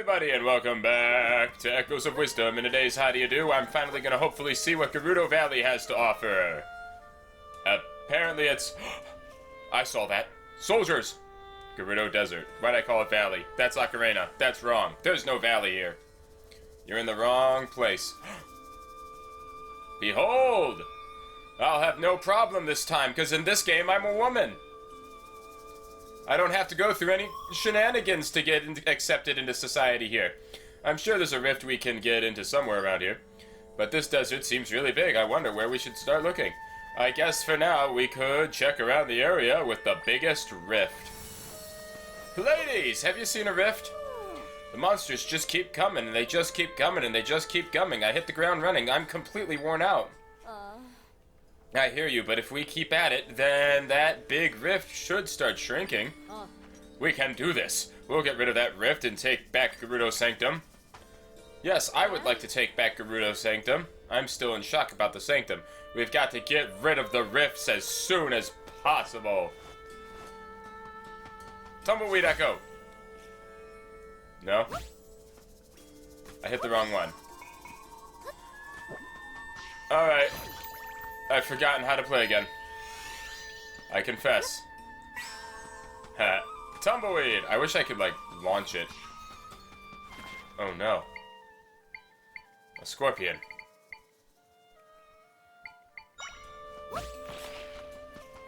everybody, and welcome back to Echoes of Wisdom. In today's How Do You Do, I'm finally gonna hopefully see what Gerudo Valley has to offer. Apparently it's... I saw that. Soldiers! Gerudo Desert. Why'd I call it Valley? That's Ocarina. That's wrong. There's no valley here. You're in the wrong place. Behold! I'll have no problem this time, because in this game I'm a woman. I don't have to go through any shenanigans to get accepted into society here. I'm sure there's a rift we can get into somewhere around here. But this desert seems really big. I wonder where we should start looking. I guess for now we could check around the area with the biggest rift. Ladies, have you seen a rift? The monsters just keep coming, and they just keep coming, and they just keep coming. I hit the ground running. I'm completely worn out. I hear you, but if we keep at it, then that big rift should start shrinking. We can do this. We'll get rid of that rift and take back Gerudo Sanctum. Yes, I would like to take back Gerudo Sanctum. I'm still in shock about the Sanctum. We've got to get rid of the rifts as soon as possible. Tumbleweed Echo. No? I hit the wrong one. Alright. I've forgotten how to play again. I confess. Ha. Tumbleweed! I wish I could, like, launch it. Oh no. A scorpion.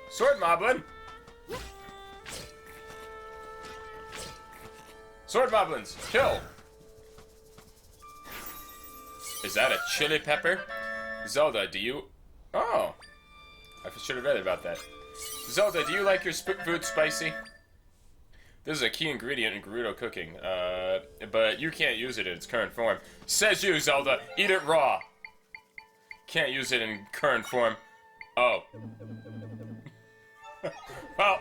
Sword Moblin! Sword Moblins! Kill! Is that a chili pepper? Zelda, do you... Oh! I should have read about that. Zelda, do you like your food spicy? This is a key ingredient in Gerudo cooking, but you can't use it in its current form. Says you, Zelda! Eat it raw! Can't use it in current form. Oh. Well,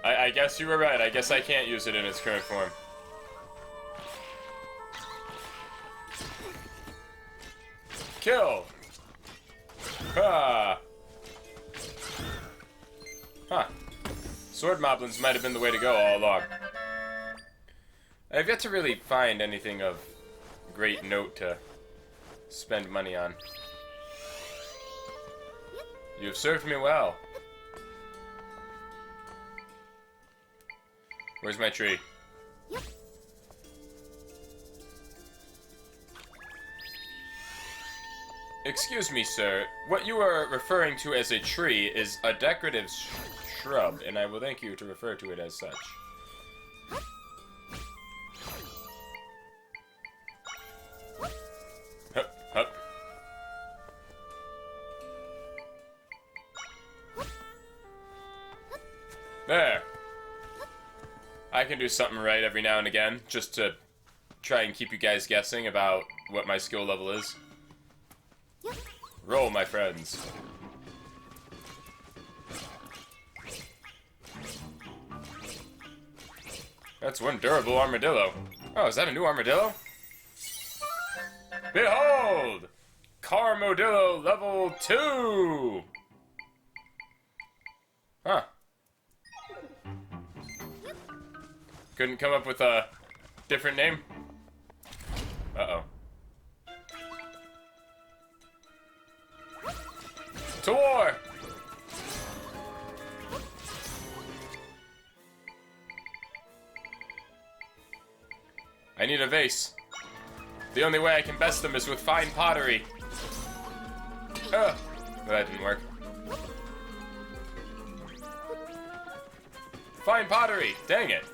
I guess you were right. I guess I can't use it in its current form. Kill! Ah. Huh. Sword Moblins might have been the way to go all along. I've yet to really find anything of great note to spend money on. You have served me well. Where's my tree? Excuse me, sir. What you are referring to as a tree is a decorative shrub, and I will thank you to refer to it as such. Hup, hup. There. I can do something right every now and again, just to try and keep you guys guessing about what my skill level is. Roll, my friends. That's one durable armadillo. Oh, is that a new armadillo? Behold! Carmodillo level 2! Huh. Couldn't come up with a different name? Uh-oh. To war! I need a vase. The only way I can best them is with fine pottery. Well, that didn't work. Fine pottery! Dang it.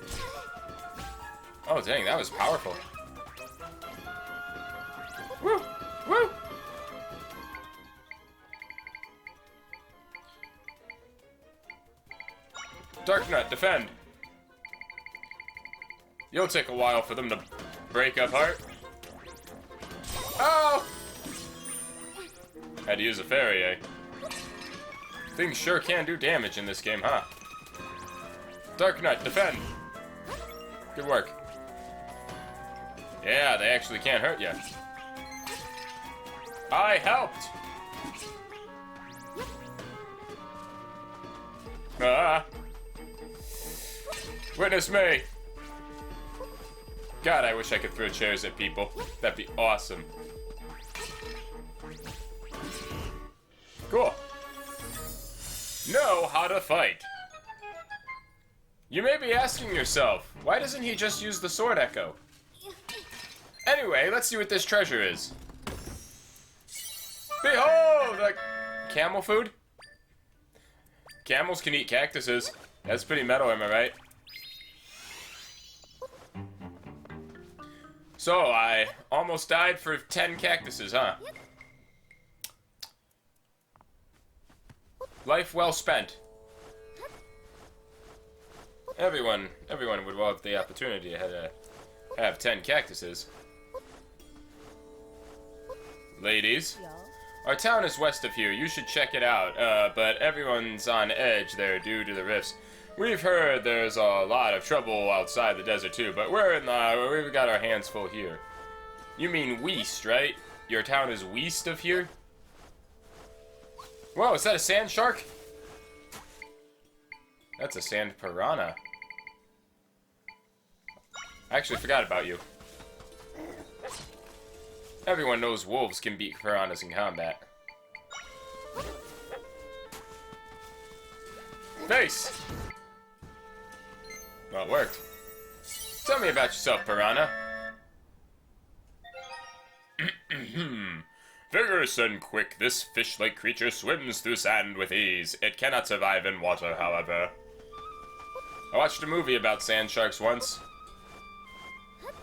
Oh, dang, that was powerful. Woo! Woo! Darknut, defend! You'll take a while for them to break apart. Oh! Had to use a fairy, eh? Things sure can do damage in this game, huh? Darknut, defend! Good work. Yeah, they actually can't hurt you. I helped! Ah! Witness me! God, I wish I could throw chairs at people. That'd be awesome. Cool. Know how to fight. You may be asking yourself, why doesn't he just use the sword echo? Anyway, let's see what this treasure is. Behold! Camel food? Camels can eat cactuses. That's pretty metal, am I right? So, I almost died for 10 cactuses, huh? Life well spent. Everyone would love the opportunity to have 10 cactuses. Ladies, our town is west of here. You should check it out. But everyone's on edge there due to the rifts. We've heard there's a lot of trouble outside the desert too, but we've got our hands full here. You mean west, right? Your town is west of here? Whoa, is that a sand shark? That's a sand piranha. I actually forgot about you. Everyone knows wolves can beat piranhas in combat. Face! Well, it worked. Tell me about yourself, piranha. Vigorous and quick, this fish-like creature swims through sand with ease. It cannot survive in water, however. I watched a movie about sand sharks once.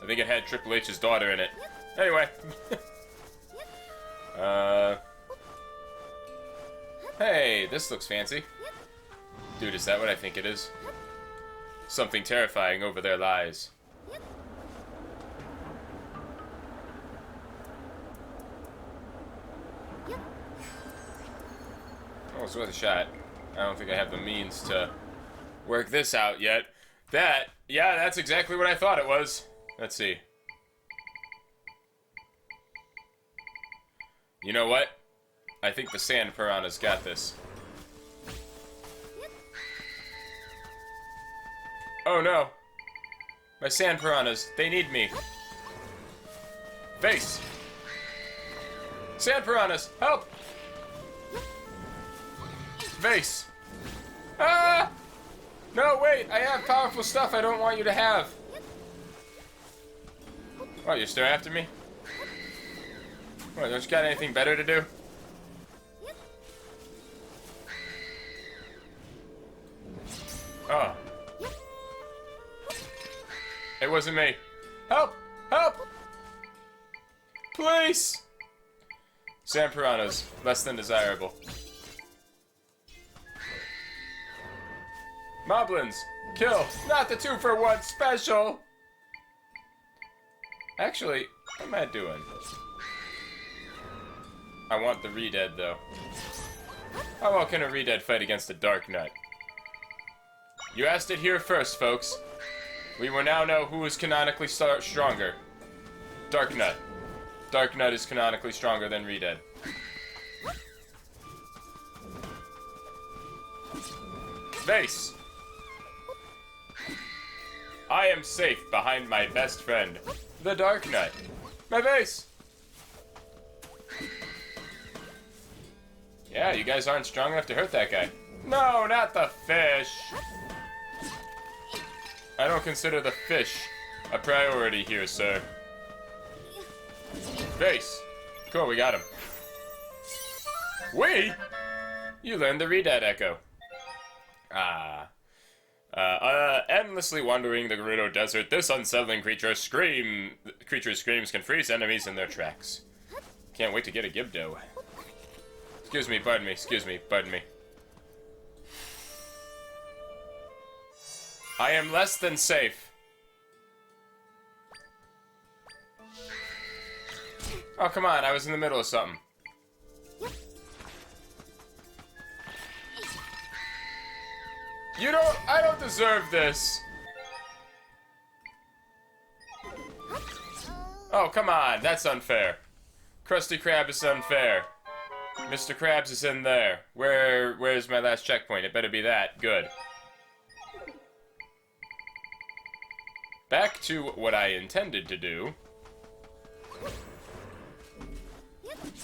I think it had Triple H's daughter in it. Anyway. Hey, this looks fancy. Dude, is that what I think it is? Something terrifying over there lies. Oh, it's worth a shot. I don't think I have the means to work this out yet. Yeah, that's exactly what I thought it was. Let's see. You know what? I think the sand piranha's got this. Oh no. My sand piranhas, they need me. Face! Sand piranhas, help! Face! Ah! No, wait, I have powerful stuff I don't want you to have. Oh, you're still after me? What, don't you got anything better to do? Oh. It wasn't me. Help! Help! Please! Sand piranhas, less than desirable. Moblins, kill! Not the 2-for-1 special! Actually, what am I doing? I want the Redead, though. How well can a Redead fight against a Dark Nut? You asked it here first, folks. We will now know who is canonically stronger. Dark Nut. Dark Nut is canonically stronger than Redead. Base! I am safe behind my best friend, the Dark Nut. My base! Yeah, you guys aren't strong enough to hurt that guy. No, not the fish! I don't consider the fish a priority here, sir. Base! Cool, we got him. We? You learned the Redead Echo. Endlessly wandering the Gerudo Desert, this unsettling creature's screams can freeze enemies in their tracks. Can't wait to get a Gibdo. Excuse me, pardon me. I am less than safe. Oh, come on, I was in the middle of something. I don't deserve this. Oh, come on, that's unfair. Krusty Krab is unfair. Mr. Krabs is in there. Where's my last checkpoint? It better be that. Good. back to what I intended to do.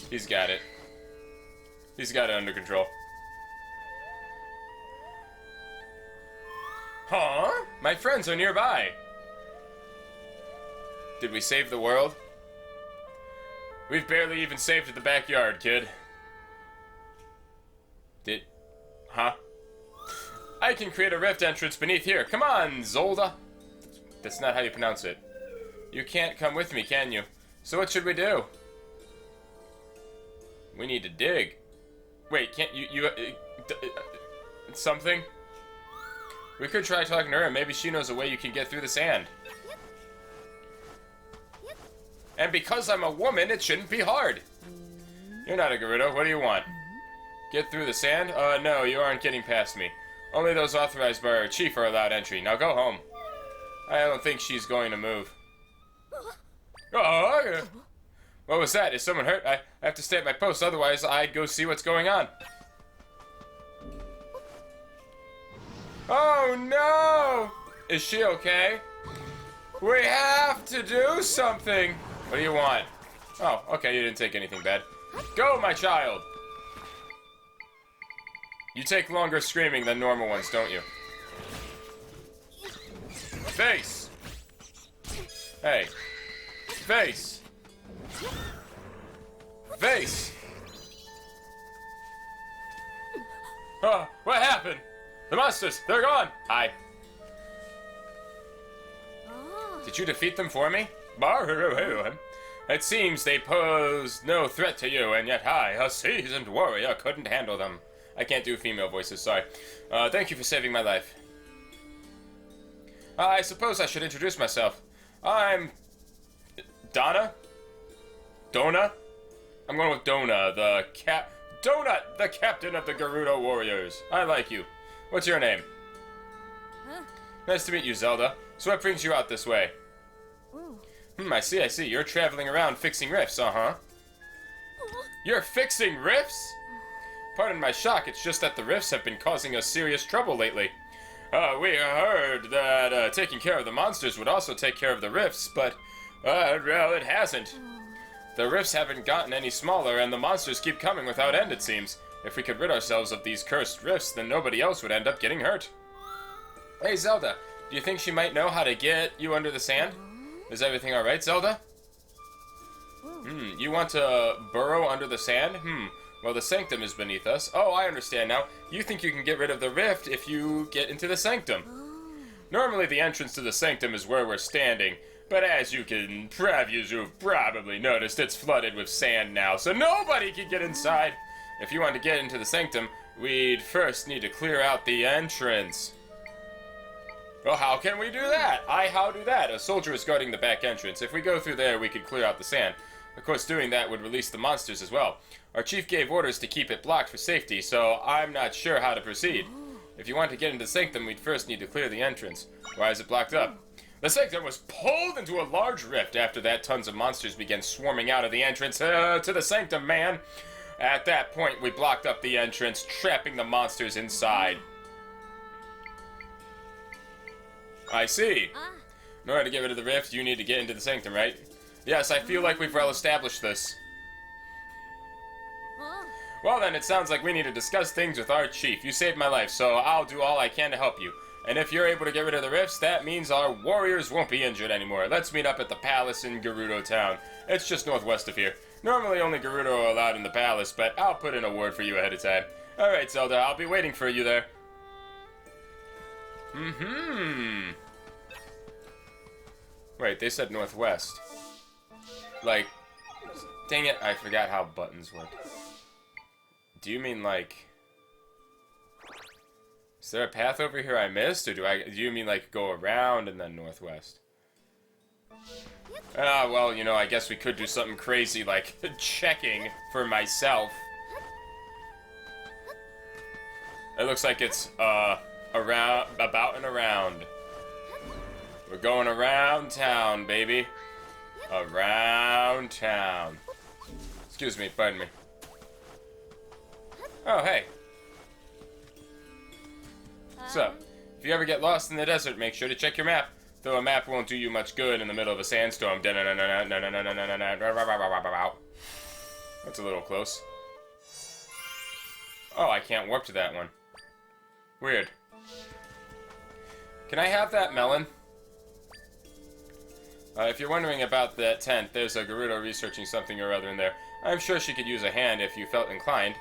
He's got it. He's got it under control. Huh? My friends are nearby. Did we save the world? We've barely even saved the backyard, kid. Huh? I can create a rift entrance beneath here. Come on, Zolda. That's not how you pronounce it. You can't come with me, can you? So what should we do? We need to dig. Wait, can't you something? We could try talking to her. Maybe she knows a way you can get through the sand. And because I'm a woman, it shouldn't be hard. You're not a Gerudo. What do you want? Get through the sand? No, you aren't getting past me. Only those authorized by our chief are allowed entry. Now go home. I don't think she's going to move. Oh, what was that? Is someone hurt? I have to stay at my post, otherwise I'd go see what's going on. Oh no! Is she okay? We have to do something! What do you want? Oh, okay, you didn't take anything bad. Go, my child! You take longer screaming than normal ones, don't you? Face! Hey. Face! Face! Oh, what happened? The monsters, they're gone! Hi. Did you defeat them for me? It seems they posed no threat to you, and yet I, a seasoned warrior, couldn't handle them. I can't do female voices, sorry. Thank you for saving my life. I suppose I should introduce myself. I'm... Donna? Dona? I'm going with Dona, Donut, the captain of the Gerudo Warriors. I like you. What's your name? Huh? Nice to meet you, Zelda. So what brings you out this way? Ooh. I see. You're traveling around fixing rifts, uh-huh. You're fixing rifts? Pardon my shock, it's just that the rifts have been causing us serious trouble lately. We heard that taking care of the monsters would also take care of the rifts, but, well, it hasn't. The rifts haven't gotten any smaller, and the monsters keep coming without end, it seems. If we could rid ourselves of these cursed rifts, then nobody else would end up getting hurt. Hey, Zelda, do you think she might know how to get you under the sand? Is everything alright, Zelda? You want to burrow under the sand? Well, the sanctum is beneath us. Oh, I understand now. You think you can get rid of the rift if you get into the sanctum. Normally, the entrance to the sanctum is where we're standing, but as you've probably noticed, it's flooded with sand now, so nobody can get inside. If you want to get into the sanctum, we'd first need to clear out the entrance. Well, how can we do that? How do that? A soldier is guarding the back entrance. If we go through there, we could clear out the sand. Of course, doing that would release the monsters as well. Our chief gave orders to keep it blocked for safety, so I'm not sure how to proceed. If you want to get into the sanctum, we'd first need to clear the entrance. Why is it blocked up? The sanctum was pulled into a large rift. After that, tons of monsters began swarming out of the entrance to the sanctum, man. At that point, we blocked up the entrance, trapping the monsters inside. I see. In order to get rid of the rift, you need to get into the sanctum, right? Yes, I feel like we've well established this. Well then, it sounds like we need to discuss things with our chief. You saved my life, so I'll do all I can to help you. And if you're able to get rid of the rifts, that means our warriors won't be injured anymore. Let's meet up at the palace in Gerudo Town. It's just northwest of here. Normally only Gerudo are allowed in the palace, but I'll put in a word for you ahead of time. Alright, Zelda, I'll be waiting for you there. Wait, they said northwest. Like, dang it, I forgot how buttons work. Do you mean like... Is there a path over here I missed, or do you mean like go around and then northwest? Well, you know, I guess we could do something crazy like checking for myself. It looks like it's, about and around. We're going around town, baby. Around town. Excuse me, pardon me. Oh, hey. What's up? If you ever get lost in the desert, make sure to check your map. Though a map won't do you much good in the middle of a sandstorm. That's a little close. Oh, I can't warp to that one. Weird. Can I have that melon? If you're wondering about that tent, there's a Gerudo researching something or other in there. I'm sure she could use a hand if you felt inclined.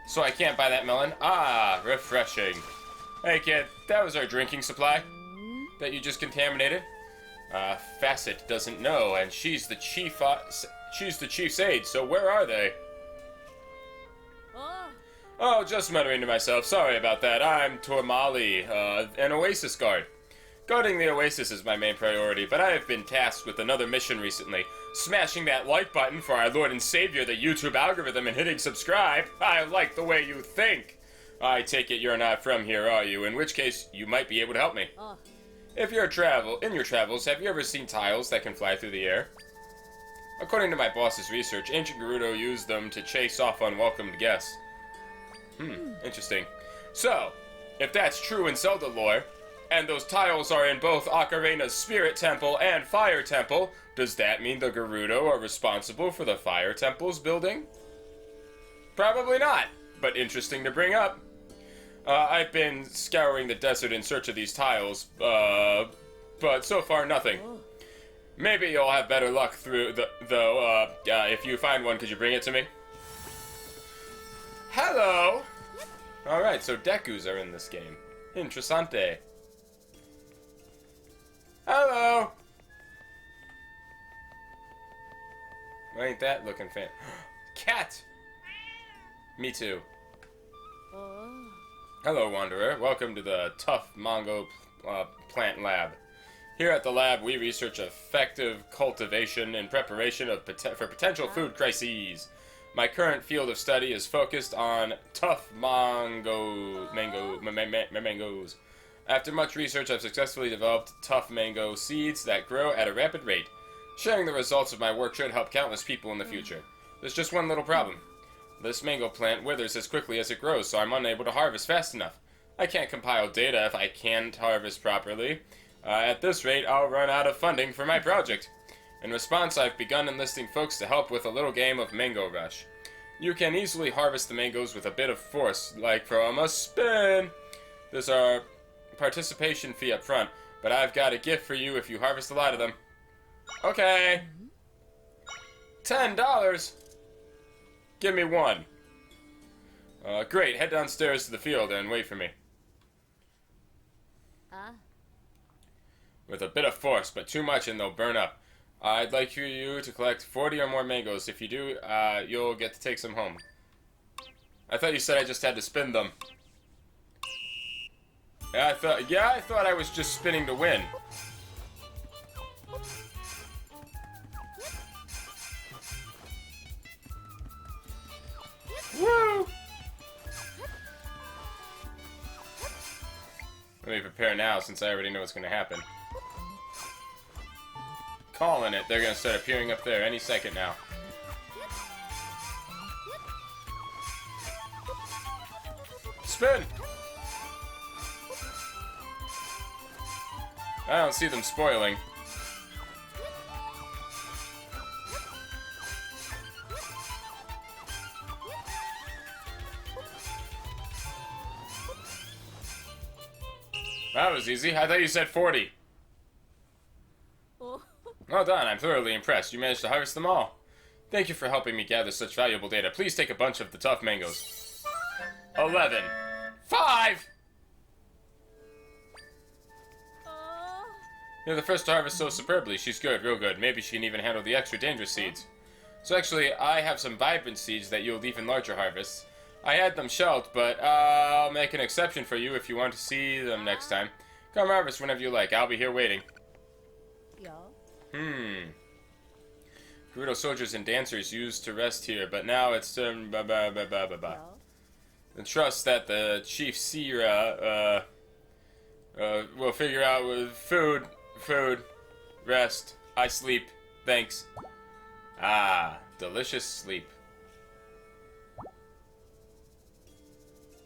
So I can't buy that melon? Ah, refreshing. Hey kid, that was our drinking supply that you just contaminated. Facet doesn't know, and she's the chief's aide, so where are they? Oh, just muttering to myself. Sorry about that. I'm Tormali, an Oasis guard. Guarding the Oasis is my main priority, but I have been tasked with another mission recently. Smashing that like button for our Lord and Savior, the YouTube algorithm, and hitting subscribe. I like the way you think. I take it you're not from here, are you? In which case, you might be able to help me. If you're in your travels, have you ever seen tiles that can fly through the air? According to my boss's research, ancient Gerudo used them to chase off unwelcomed guests. Interesting. So, if that's true in Zelda lore, and those tiles are in both Ocarina's Spirit Temple and Fire Temple, does that mean the Gerudo are responsible for the Fire Temple's building? Probably not, but interesting to bring up. I've been scouring the desert in search of these tiles, but so far nothing. Maybe you'll have better luck though, if you find one, could you bring it to me? Hello! Alright, so Dekus are in this game. Interessante. Hello! Ain't that looking fan? Cat! Me too. Hello, Wanderer. Welcome to the Tough Mango Plant Lab. Here at the lab, we research effective cultivation and preparation for potential food crises. My current field of study is focused on tough mangoes. After much research, I've successfully developed tough mango seeds that grow at a rapid rate. Sharing the results of my work should help countless people in the future. There's just one little problem. This mango plant withers as quickly as it grows, so I'm unable to harvest fast enough. I can't compile data if I can't harvest properly. At this rate, I'll run out of funding for my project. In response, I've begun enlisting folks to help with a little game of Mango Rush. You can easily harvest the mangoes with a bit of force, like from a spin. There's our participation fee up front, but I've got a gift for you if you harvest a lot of them. Okay. $10. Give me one. Great, head downstairs to the field and wait for me. With a bit of force, but too much and they'll burn up. I'd like you to collect 40 or more mangoes. If you do, you'll get to take some home. I thought you said I just had to spin them. Yeah, I thought I was just spinning to win. Woo! Let me prepare now since I already know what's going to happen. Calling it. They're going to start appearing up there any second now. Spin! I don't see them spoiling. That was easy. I thought you said 40. Well done. I'm thoroughly impressed. You managed to harvest them all. Thank you for helping me gather such valuable data. Please take a bunch of the tough mangoes. 11. 5! You're the first to harvest so superbly. She's good, real good. Maybe she can even handle the extra dangerous seeds. So actually, I have some vibrant seeds that yield even larger harvests. I had them shelved, but I'll make an exception for you if you want to see them next time. Come harvest whenever you like. I'll be here waiting. Gerudo soldiers and dancers used to rest here, but now it's and trust that the Chief Sira will figure out with food, rest. I sleep. Thanks. Ah, delicious sleep.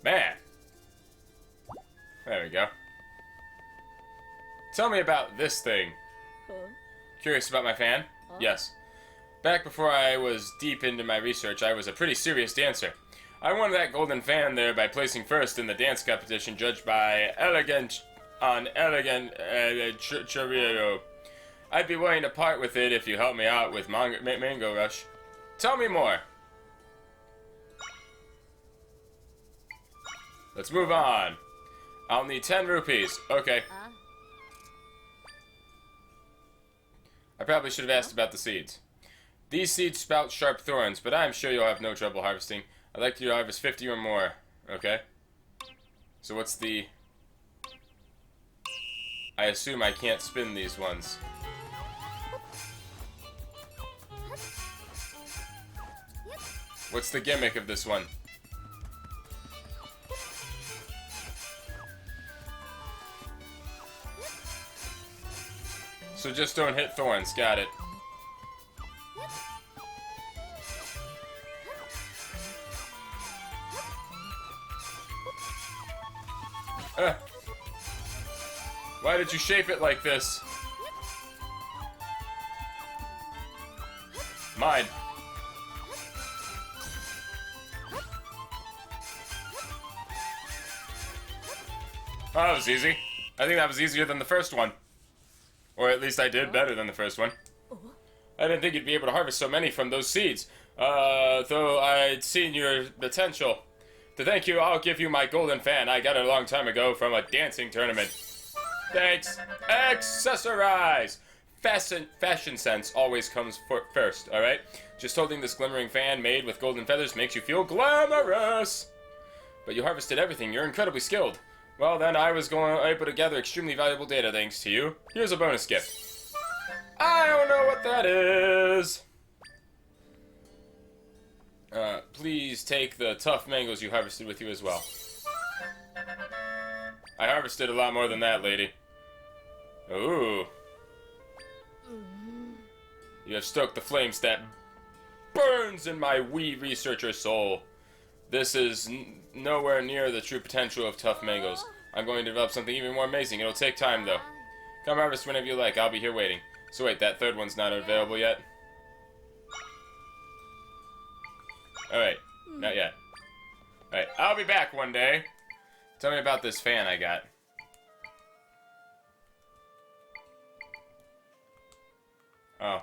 Man. There we go. Tell me about this thing. Curious about my fan? Yes. Back before I was deep into my research, I was a pretty serious dancer. I won that golden fan there by placing first in the dance competition judged by Elegant Chariero. I'd be willing to part with it if you help me out with Mango Rush. Tell me more. Let's move on. I'll need 10 rupees. Okay. I probably should have asked about the seeds. These seeds spout sharp thorns, but I'm sure you'll have no trouble harvesting. I'd like you to harvest 50 or more. Okay. So what's the... I assume I can't spin these ones. What's the gimmick of this one? So just don't hit thorns. Got it. Why did you shape it like this? Mine. Oh, that was easy. I think that was easier than the first one. Or at least I did better than the first one. I didn't think you'd be able to harvest so many from those seeds. Though I'd seen your potential. To thank you, I'll give you my golden fan. I got it a long time ago from a dancing tournament. Thanks. Accessorize! Fashion sense always comes first, alright? Just holding this glimmering fan made with golden feathers makes you feel glamorous! But you harvested everything. You're incredibly skilled. Well, then I was able to gather extremely valuable data thanks to you. Here's a bonus gift. I don't know what that is. Please take the tough mangoes you harvested with you as well. I harvested a lot more than that, lady. Ooh. You have stoked the flames that burns in my wee researcher soul. This is nowhere near the true potential of tough mangoes. I'm going to develop something even more amazing. It'll take time, though. Come harvest whenever you like. I'll be here waiting. So wait, that third one's not available yet? Alright, not yet. Alright, I'll be back one day. Tell me about this fan I got. Oh.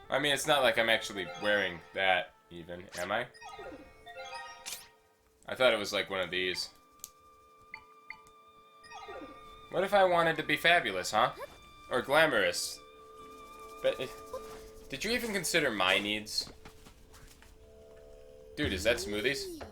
I mean, it's not like I'm actually wearing that, even. Am I? I thought it was like one of these. What if I wanted to be fabulous, huh? Or glamorous? But did you even consider my needs? Dude, is that smoothies?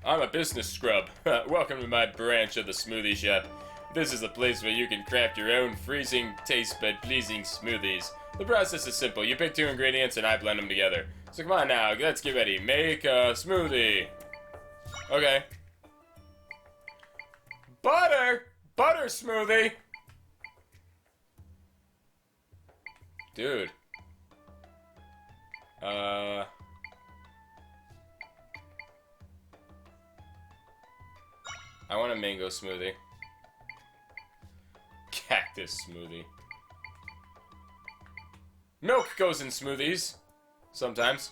I'm a business scrub. Welcome to my branch of the smoothie shop. This is a place where you can craft your own freezing, taste bud pleasing smoothies. The process is simple. You pick 2 ingredients and I blend them together. So come on now, let's get ready. Make a smoothie. Okay. Butter! Butter smoothie! Dude. I want a mango smoothie. Cactus smoothie. Milk goes in smoothies. Sometimes.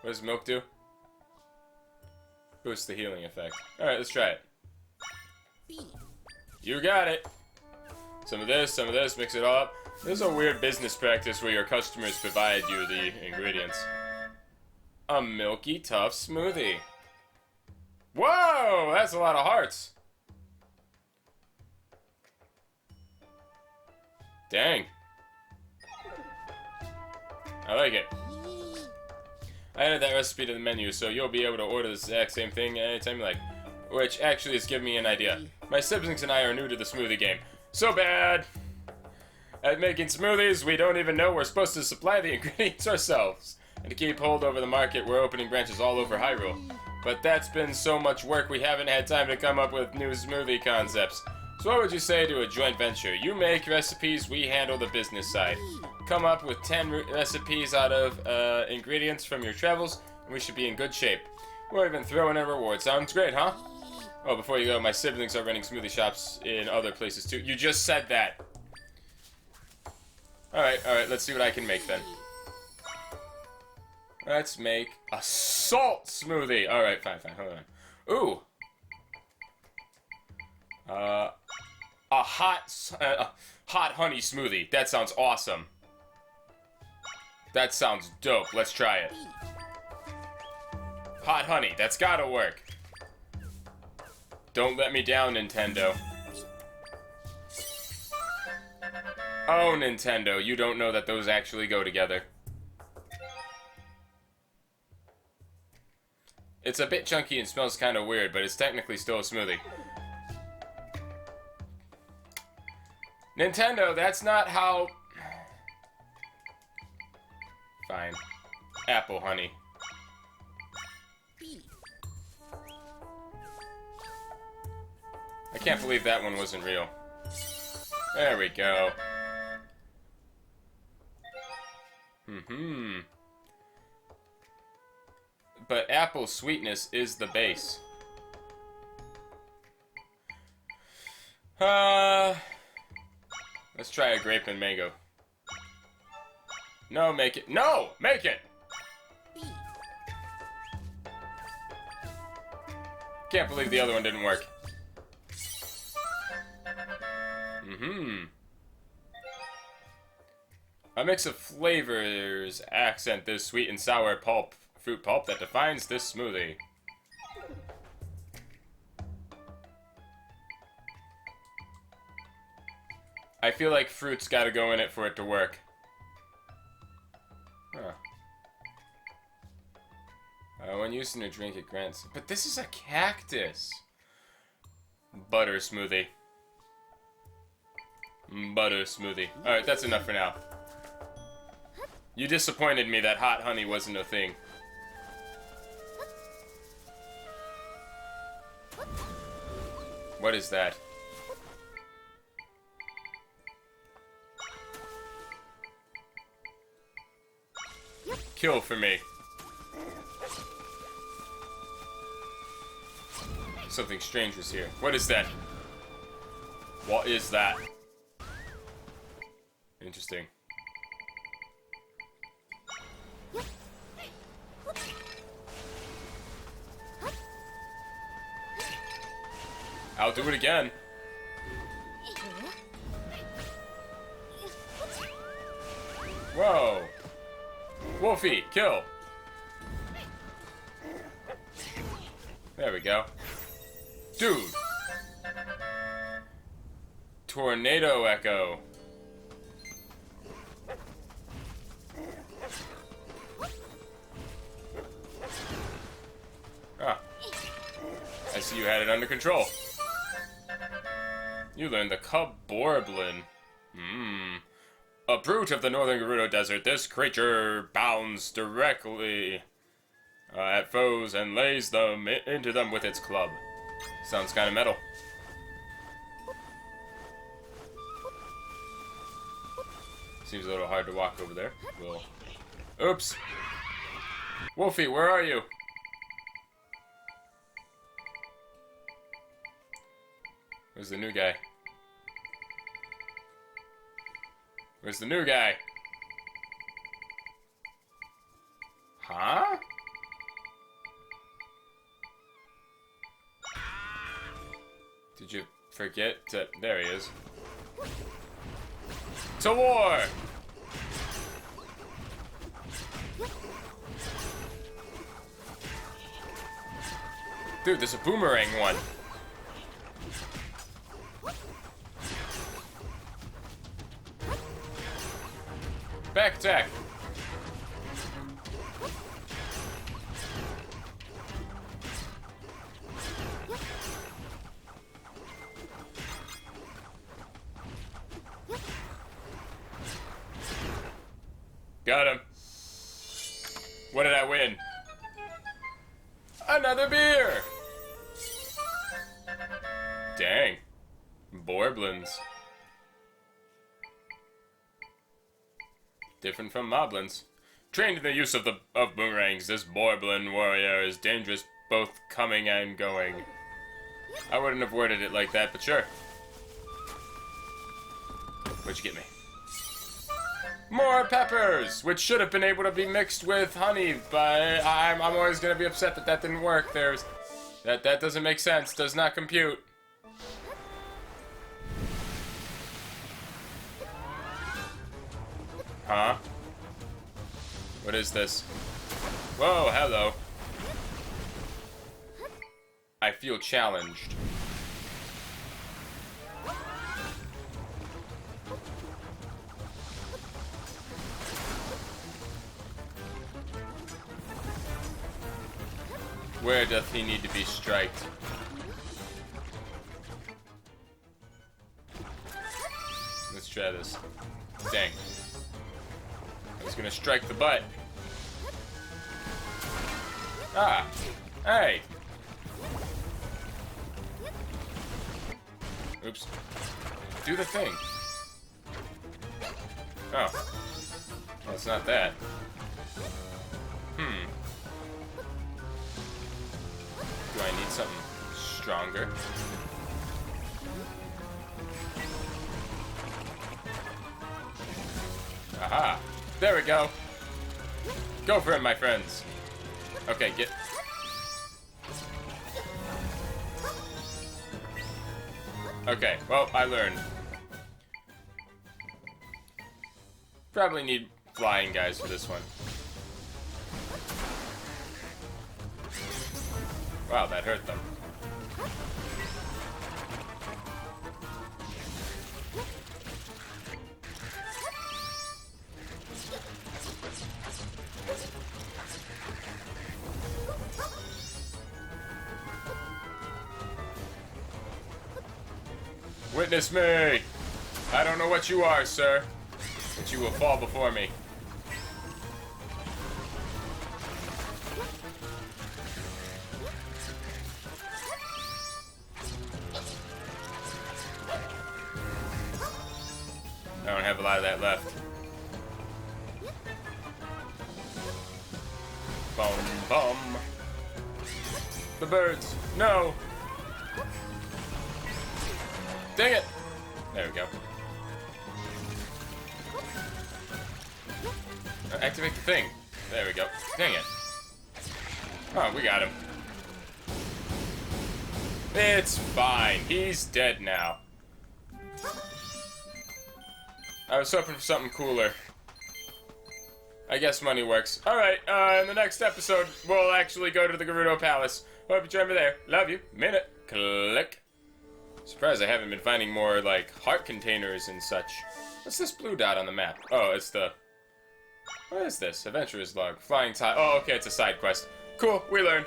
What does milk do? Boosts the healing effect. Alright, let's try it. You got it. Some of this, mix it all up. This is a weird business practice where your customers provide you the ingredients. A milky tough smoothie. Whoa! That's a lot of hearts. Dang. I like it. I added that recipe to the menu, so you'll be able to order the exact same thing anytime you like. Which actually has given me an idea. My siblings and I are new to the smoothie game. So bad! At making smoothies, we don't even know we're supposed to supply the ingredients ourselves. And to keep hold over the market, we're opening branches all over Hyrule. But that's been so much work we haven't had time to come up with new smoothie concepts. So what would you say to a joint venture? You make recipes, we handle the business side. Come up with 10 recipes out of ingredients from your travels, and we should be in good shape. We'll even throw in a reward. Sounds great, huh? Oh, before you go, my siblings are running smoothie shops in other places too. You just said that. Alright, let's see what I can make then. Let's make a salt smoothie. Alright, fine, hold on. Ooh. A hot honey smoothie. That sounds awesome. That sounds dope. Let's try it. Hot honey. That's gotta work. Don't let me down, Nintendo. Oh, Nintendo. You don't know that those actually go together. It's a bit chunky and smells kind of weird, but it's technically still a smoothie. Nintendo, that's not how... Fine. Apple honey. I can't believe that one wasn't real. There we go. But apple sweetness is the base. Let's try a grape and mango. No, make it. No! Make it! Can't believe the other one didn't work. A mix of flavors accent this sweet and sour fruit pulp that defines this smoothie. I feel like fruit's gotta go in it for it to work. Huh. When used in a drink, it grants... But this is a cactus! Butter smoothie. Butter smoothie. Alright, that's enough for now. You disappointed me that hot honey wasn't a thing. What is that? Kill for me. Something strange was here. What is that? What is that? Interesting. I'll do it again. Whoa. Wolfie, kill. There we go. Dude. Tornado echo. Ah. I see you had it under control. You learned the cub Borblin. A brute of the northern Gerudo Desert, this creature bounds directly at foes and lays them into them with its club. Sounds kind of metal. Seems a little hard to walk over there. Well, oops. Wolfie, where are you? Where's the new guy? Where's the new guy? Huh? Did you forget to... There he is. To war! Dude, there's a boomerang one. Back attack. Got him. What did I win? Another beer! Dang. Borblins. Different from moblins. Trained in the use of boomerangs, this Borblin warrior is dangerous both coming and going. I wouldn't have worded it like that, but sure. What'd you get me? More peppers, which should have been able to be mixed with honey, but I'm always gonna be upset that that didn't work. That doesn't make sense. Does not compute. Huh? What is this? Whoa, hello. I feel challenged. Where doth he need to be striked? Let's try this. Dang. I was gonna strike the butt. Ah! Hey! Oops. Do the thing. Oh. Well, it's not that. Do I need something stronger? Aha! There we go! Go for it, my friends! Okay, get... Okay, well, I learned. Probably need flying guys for this one. Wow, that hurt them. Witness me! I don't know what you are, sir, but you will fall before me. I don't have a lot of that left. Bum bum. The birds. No. Dang it. There we go. Activate the thing. There we go. Dang it. Oh, we got him. It's fine. He's dead now. I was hoping for something cooler. I guess money works. Alright, in the next episode, we'll actually go to the Gerudo Palace. Hope you join me there. Love you. Minute. Click. Surprised I haven't been finding more, like, heart containers and such. What's this blue dot on the map? Oh, it's the... What is this? Adventurer's log. Flying tile. Oh, okay, it's a side quest. Cool, we learned.